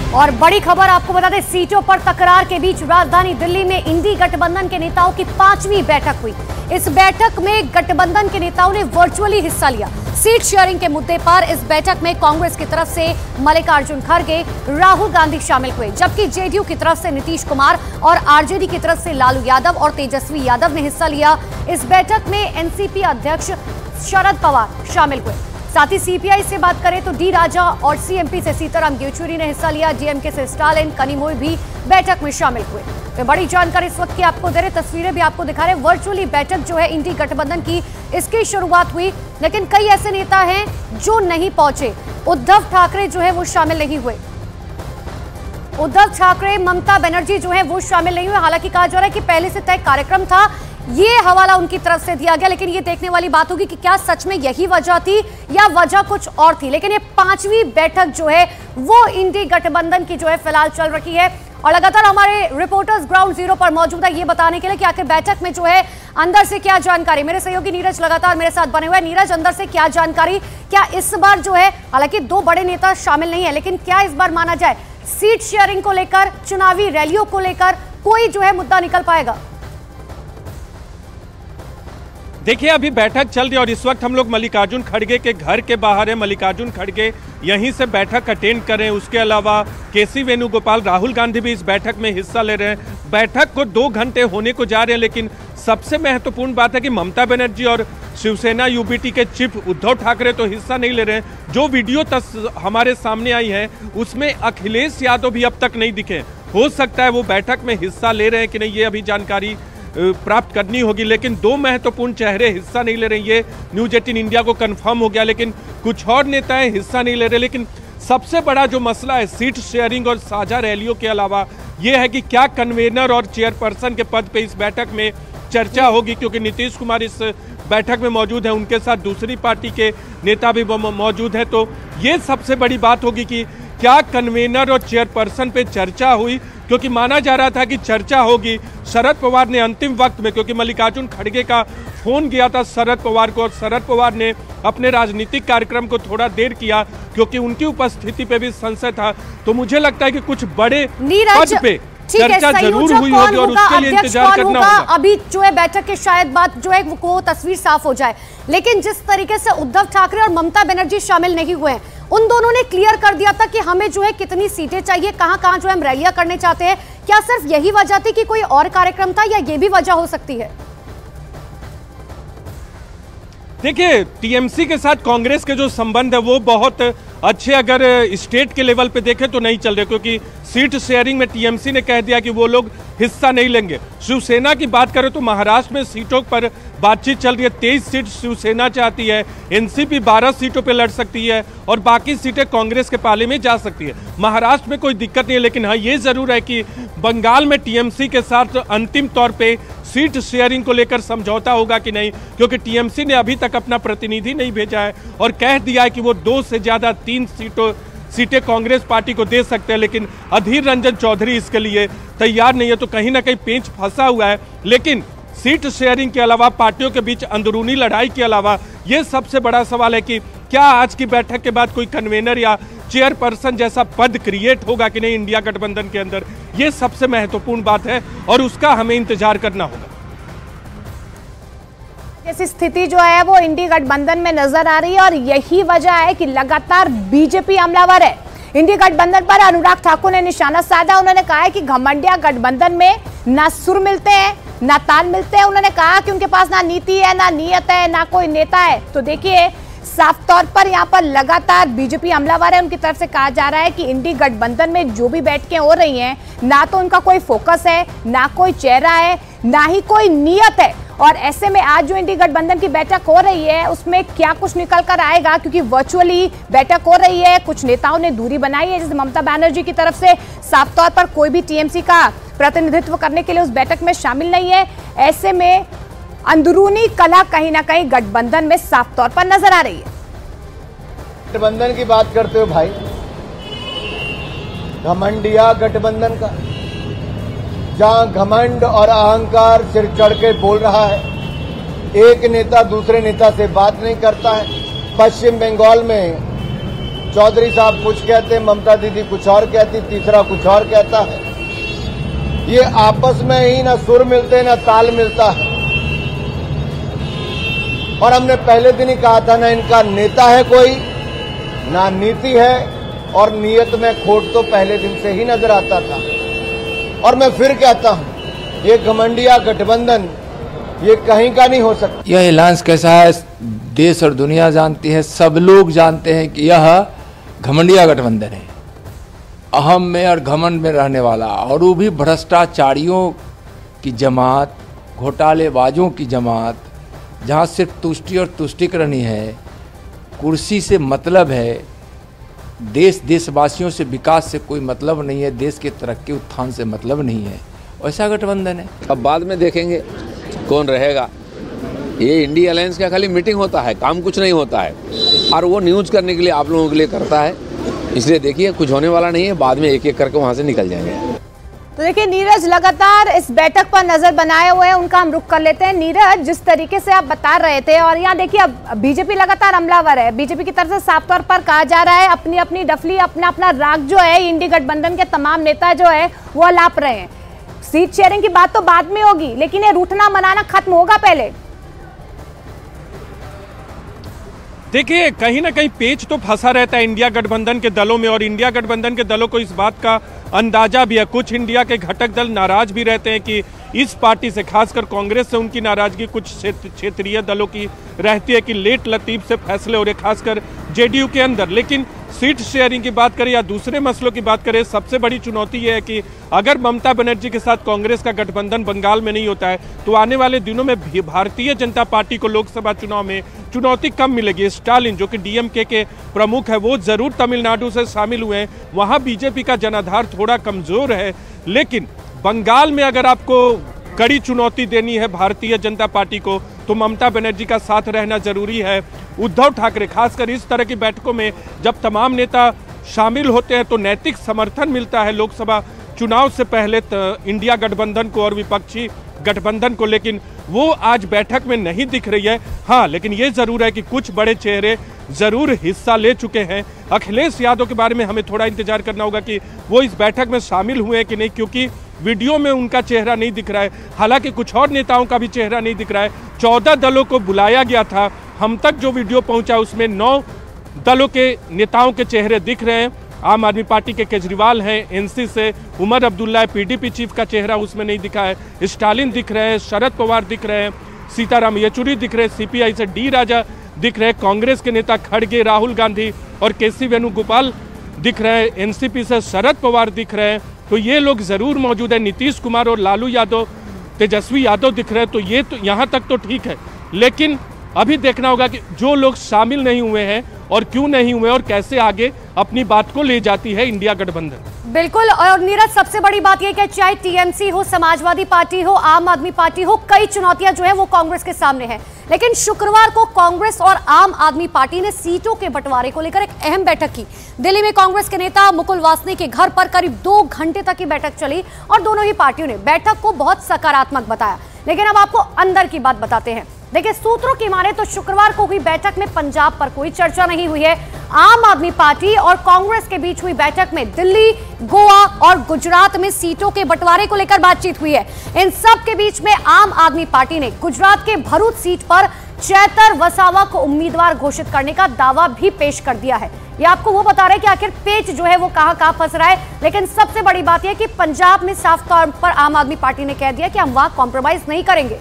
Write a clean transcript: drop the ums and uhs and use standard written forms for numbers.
और बड़ी खबर आपको बता दें, सीटों पर तकरार के बीच राजधानी दिल्ली में इंडी गठबंधन के नेताओं की 5वीं बैठक हुई। इस बैठक में गठबंधन के नेताओं ने वर्चुअली हिस्सा लिया। सीट शेयरिंग के मुद्दे पर इस बैठक में कांग्रेस की तरफ से मल्लिकार्जुन खड़गे, राहुल गांधी शामिल हुए, जबकि जेडीयू की तरफ से नीतीश कुमार और आरजेडी की तरफ से लालू यादव और तेजस्वी यादव ने हिस्सा लिया। इस बैठक में एनसीपी अध्यक्ष शरद पवार शामिल हुए। साथ ही सीपीआई से बात करें तो डी राजा और सीएमपी से सीताराम येचुरी ने हिस्सा लिया। डीएमके से स्टालिन कनिमोई भी बैठक में शामिल हुए। तो बड़ी जानकारी इस वक्त की आपको दे रहे, तस्वीरें भी आपको दिखा रहे। वर्चुअली बैठक जो है इंडी गठबंधन की, इसकी शुरुआत हुई, लेकिन कई ऐसे नेता हैं जो नहीं पहुंचे। उद्धव ठाकरे जो है वो शामिल नहीं हुए। उद्धव ठाकरे, ममता बनर्जी जो है वो शामिल नहीं हुए। हालांकि कहा जा रहा है कि पहले से तय कार्यक्रम था, ये हवाला उनकी तरफ से दिया गया, लेकिन ये देखने वाली बात होगी कि क्या सच में यही वजह थी या वजह कुछ और थी। लेकिन ये 5वीं बैठक जो है वो इंडी गठबंधन की जो है फिलहाल चल रही है और लगातार हमारे रिपोर्टर्स ग्राउंड जीरो पर मौजूद है ये बताने के लिए कि आखिर बैठक में जो है अंदर से क्या जानकारी। मेरे सहयोगी नीरज लगातार मेरे साथ बने हुए हैं। नीरज, अंदर से क्या जानकारी, क्या इस बार जो है, हालांकि 2 बड़े नेता शामिल नहीं है, लेकिन क्या इस बार माना जाए सीट शेयरिंग को लेकर, चुनावी रैलियों को लेकर कोई जो है मुद्दा निकल पाएगा? देखिए, अभी बैठक चल रही है और इस वक्त हम लोग मल्लिकार्जुन खड़गे के घर के बाहर है। मल्लिकार्जुन खड़गे यहीं से बैठक अटेंड कर रहे हैं। उसके अलावा केसी वेणुगोपाल, राहुल गांधी भी इस बैठक में हिस्सा ले रहे हैं। बैठक को 2 घंटे होने को जा रहे हैं, लेकिन सबसे महत्वपूर्ण बात है कि ममता बनर्जी और शिवसेना यूबीटी के चीफ उद्धव ठाकरे तो हिस्सा नहीं ले रहे हैं। जो वीडियो हमारे सामने आई है उसमें अखिलेश यादव भी अब तक नहीं दिखे। हो सकता है वो बैठक में हिस्सा ले रहे हैं कि नहीं, ये अभी जानकारी प्राप्त करनी होगी। लेकिन 2 महत्वपूर्ण चेहरे हिस्सा नहीं ले रहे, ये न्यूज 18 इंडिया को कंफर्म हो गया। लेकिन कुछ और नेताएं हिस्सा नहीं ले रहे। लेकिन सबसे बड़ा जो मसला है सीट शेयरिंग और साझा रैलियों के अलावा ये है कि क्या कन्वेनर और चेयरपर्सन के पद पे इस बैठक में चर्चा होगी, क्योंकि नीतीश कुमार इस बैठक में मौजूद है, उनके साथ दूसरी पार्टी के नेता भी मौजूद है। तो ये सबसे बड़ी बात होगी कि क्या कन्वेनर और चेयरपर्सन पे चर्चा हुई, क्योंकि माना जा रहा था कि चर्चा होगी। शरद पवार ने अंतिम वक्त में, क्योंकि मल्लिकार्जुन खड़गे का फोन गया था शरद पवार को और शरद पवार ने अपने राजनीतिक कार्यक्रम को थोड़ा देर किया क्योंकि उनकी उपस्थिति पे भी संशय था। तो मुझे लगता है कि कुछ बड़े पद पे चर्चा जरूर हुई होगी और उसके लिए इंतजार करना होगा। अभी जो है बैठक के शायद बात जो है वो तस्वीर साफ हो जाए, लेकिन जिस तरीके से उद्धव ठाकरे और ममता बनर्जी शामिल नहीं हुए हैं, उन दोनों ने क्लियर कर दिया था कि हमें जो है कितनी सीटें चाहिए, कहां-कहां जो हम रैलियां करने चाहते हैं। क्या सिर्फ यही वजह थी कि कोई और कार्यक्रम था या ये भी वजह हो सकती है? देखिए, टीएमसी के साथ कांग्रेस के जो संबंध है वो बहुत अच्छे, अगर स्टेट के लेवल पे देखें तो नहीं चल रहे, क्योंकि सीट शेयरिंग में टीएमसी ने कह दिया कि वो लोग हिस्सा नहीं लेंगे। शिवसेना की बात करें तो महाराष्ट्र में सीटों पर बातचीत चल रही है। 23 सीट शिवसेना चाहती है, एनसीपी 12 सीटों पे लड़ सकती है और बाकी सीटें कांग्रेस के पाले में जा सकती है। महाराष्ट्र में कोई दिक्कत नहीं है, लेकिन हाँ ये जरूर है कि बंगाल में टीएमसी के साथ अंतिम तौर पे सीट शेयरिंग को लेकर समझौता होगा कि नहीं, क्योंकि टीएमसी ने अभी तक अपना प्रतिनिधि नहीं भेजा है और कह दिया है कि वो 2 से ज्यादा 3 सीटें कांग्रेस पार्टी को दे सकते हैं, लेकिन अधीर रंजन चौधरी इसके लिए तैयार नहीं है। तो कहीं ना कहीं पेंच फंसा हुआ है। लेकिन सीट शेयरिंग के अलावा, पार्टियों के बीच अंदरूनी लड़ाई के अलावा, ये सबसे बड़ा सवाल है कि क्या आज की बैठक के बाद कोई कन्वेनर या चेयरपर्सन जैसा पद क्रिएट होगा कि नहीं इंडिया गठबंधन के अंदर। ये सबसे महत्वपूर्ण बात है और उसका हमें इंतजार करना होगा। जैसी स्थिति जो है वो इंडी गठबंधन में नजर आ रही है और यही वजह है कि लगातार बीजेपी हमलावर है। इंडी गठबंधन पर अनुराग ठाकुर ने निशाना साधा। उन्होंने कहा है कि घमंडिया गठबंधन में ना सुर मिलते हैं ना ताल मिलते हैं। उन्होंने कहा कि उनके पास ना नीति है, ना नीयत है, ना कोई नेता है। तो देखिए, साफ तौर पर यहाँ पर लगातार बीजेपी हमलावर है। उनकी तरफ से कहा जा रहा है कि इंडी गठबंधन में जो भी बैठकें हो रही हैं, ना तो उनका कोई फोकस है, ना कोई चेहरा है, ना ही कोई नीयत है। और ऐसे में आज जो इंडी गठबंधन की बैठक हो रही है उसमें क्या कुछ निकल कर आएगा, क्योंकि वर्चुअली बैठक हो रही है, कुछ नेताओं ने दूरी बनाई है। जैसे ममता बनर्जी की तरफ से साफ तौर पर कोई भी टीएमसी का प्रतिनिधित्व करने के लिए उस बैठक में शामिल नहीं है। ऐसे में अंदरूनी कला कहीं ना कहीं गठबंधन में साफ तौर पर नजर आ रही है। गठबंधन की बात करते हो भाई, घमंडिया गठबंधन का, जहां घमंड और अहंकार सिर चढ़ के बोल रहा है, एक नेता दूसरे नेता से बात नहीं करता है। पश्चिम बंगाल में चौधरी साहब कुछ कहते, ममता दीदी कुछ और कहती, तीसरा कुछ और कहता है। ये आपस में ही ना सुर मिलते ना ताल मिलता है। और हमने पहले दिन ही कहा था, ना इनका नेता है कोई, ना नीति है, और नीयत में खोट तो पहले दिन से ही नजर आता था। और मैं फिर कहता हूं, ये घमंडिया गठबंधन ये कहीं का नहीं हो सकता। यह एलायंस कैसा है देश और दुनिया जानती है, सब लोग जानते हैं कि यह घमंडिया गठबंधन है, अहम में और घमंड में रहने वाला, और वो भी भ्रष्टाचारियों की जमात, घोटालेबाजों की जमात, जहाँ सिर्फ तुष्टि और तुष्टिकरणी है, कुर्सी से मतलब है, देशवासियों से विकास से कोई मतलब नहीं है, देश के तरक्की उत्थान से मतलब नहीं है, ऐसा गठबंधन है। अब बाद में देखेंगे कौन रहेगा। ये इंडिया अलायंस का खाली मीटिंग होता है, काम कुछ नहीं होता है, और वो न्यूज़ करने के लिए आप लोगों के लिए करता है। इसलिए देखिए कुछ होने वाला नहीं है, बाद में एक एक करके वहाँ से निकल जाएंगे। तो देखिए नीरज लगातार इस बैठक पर नजर बनाए हुए हैं, उनका हम रुख कर लेते हैं। नीरज, जिस तरीके से आप बता रहे थे, और यहाँ देखिए अब बीजेपी लगातार हमलावर है। बीजेपी की तरफ से साफ तौर पर कहा जा रहा है अपनी अपनी डफली, अपना अपना राग जो है इंडी गठबंधन के तमाम नेता जो है वो अलाप रहे हैं। सीट शेयरिंग की बात तो बाद में होगी, लेकिन ये रूठना मनाना खत्म होगा पहले। देखिए कहीं ना कहीं पेच तो फंसा रहता है इंडिया गठबंधन के दलों में, और इंडिया गठबंधन के दलों को इस बात का अंदाजा भी है। कुछ इंडिया के घटक दल नाराज भी रहते हैं कि इस पार्टी से, खासकर कांग्रेस से उनकी नाराजगी कुछ क्षेत्रीय दलों की रहती है कि लेट लतीफ से फैसले हो रहे, खासकर जेडीयू के अंदर। लेकिन सीट शेयरिंग की बात करें या दूसरे मसलों की बात करें, सबसे बड़ी चुनौती यह है कि अगर ममता बनर्जी के साथ कांग्रेस का गठबंधन बंगाल में नहीं होता है तो आने वाले दिनों में भारतीय जनता पार्टी को लोकसभा चुनाव में चुनौती कम मिलेगी। स्टालिन जो कि डीएमके के प्रमुख है, वो जरूर तमिलनाडु से शामिल हुए हैं, वहां बीजेपी का जनाधार थोड़ा कमजोर है, लेकिन बंगाल में अगर आपको कड़ी चुनौती देनी है भारतीय जनता पार्टी को तो ममता बनर्जी का साथ रहना जरूरी है। उद्धव ठाकरे, खासकर इस तरह की बैठकों में जब तमाम नेता शामिल होते हैं तो नैतिक समर्थन मिलता है लोकसभा चुनाव से पहले इंडिया गठबंधन को और विपक्षी गठबंधन को, लेकिन वो आज बैठक में नहीं दिख रही है। हाँ, लेकिन ये जरूर है कि कुछ बड़े चेहरे जरूर हिस्सा ले चुके हैं। अखिलेश यादव के बारे में हमें थोड़ा इंतजार करना होगा कि वो इस बैठक में शामिल हुए कि नहीं, क्योंकि वीडियो में उनका चेहरा नहीं दिख रहा है। हालांकि कुछ और नेताओं का भी चेहरा नहीं दिख रहा है। 14 दलों को बुलाया गया था, हम तक जो वीडियो पहुंचा उसमें 9 दलों के नेताओं के चेहरे दिख रहे हैं। आम आदमी पार्टी के केजरीवाल हैं, एनसी से उमर अब्दुल्ला है, पीडीपी चीफ का चेहरा उसमें नहीं दिखा है, स्टालिन दिख रहे हैं, शरद पवार दिख रहे हैं, सीताराम येचुरी दिख रहे हैं, सीपीआई से डी राजा दिख रहे हैं, कांग्रेस के नेता खड़गे, राहुल गांधी और केसी वेणुगोपाल दिख रहे हैं, एनसीपी से शरद पवार दिख रहे हैं। तो ये लोग जरूर मौजूद है। नीतीश कुमार और लालू यादव, तेजस्वी यादव दिख रहे हैं। तो ये तो यहाँ तक तो ठीक है, लेकिन अभी देखना होगा कि जो लोग शामिल नहीं हुए हैं और क्यों नहीं हुए और कैसे आगे अपनी बात को ले जाती है इंडिया गठबंधन। बिल्कुल, और नीरज सबसे बड़ी बात यह कि चाहे टीएमसी हो, समाजवादी पार्टी हो, आम आदमी पार्टी हो, कई चुनौतियां जो है वो कांग्रेस के सामने है। लेकिन शुक्रवार को कांग्रेस और आम आदमी पार्टी ने सीटों के बंटवारे को लेकर एक अहम बैठक की। दिल्ली में कांग्रेस के नेता मुकुल वासनिक के घर पर करीब 2 घंटे तक की बैठक चली और दोनों ही पार्टियों ने बैठक को बहुत सकारात्मक बताया। लेकिन अब आपको अंदर की बात बताते हैं। देखिए, सूत्रों की माने तो शुक्रवार को हुई बैठक में पंजाब पर कोई चर्चा नहीं हुई है। आम आदमी पार्टी और कांग्रेस के बीच हुई बैठक में दिल्ली, गोवा और गुजरात में सीटों के बंटवारे को लेकर बातचीत हुई है। इन सब के बीच में आम आदमी पार्टी ने गुजरात के भरूच सीट पर चैतर वसावा को उम्मीदवार घोषित करने का दावा भी पेश कर दिया है। ये आपको वो बता रहे हैं कि आखिर पेच जो है वो कहां फंस रहा है। लेकिन सबसे बड़ी बात यह कि पंजाब में साफ तौर पर आम आदमी पार्टी ने कह दिया कि हम वहां कॉम्प्रोमाइज नहीं करेंगे।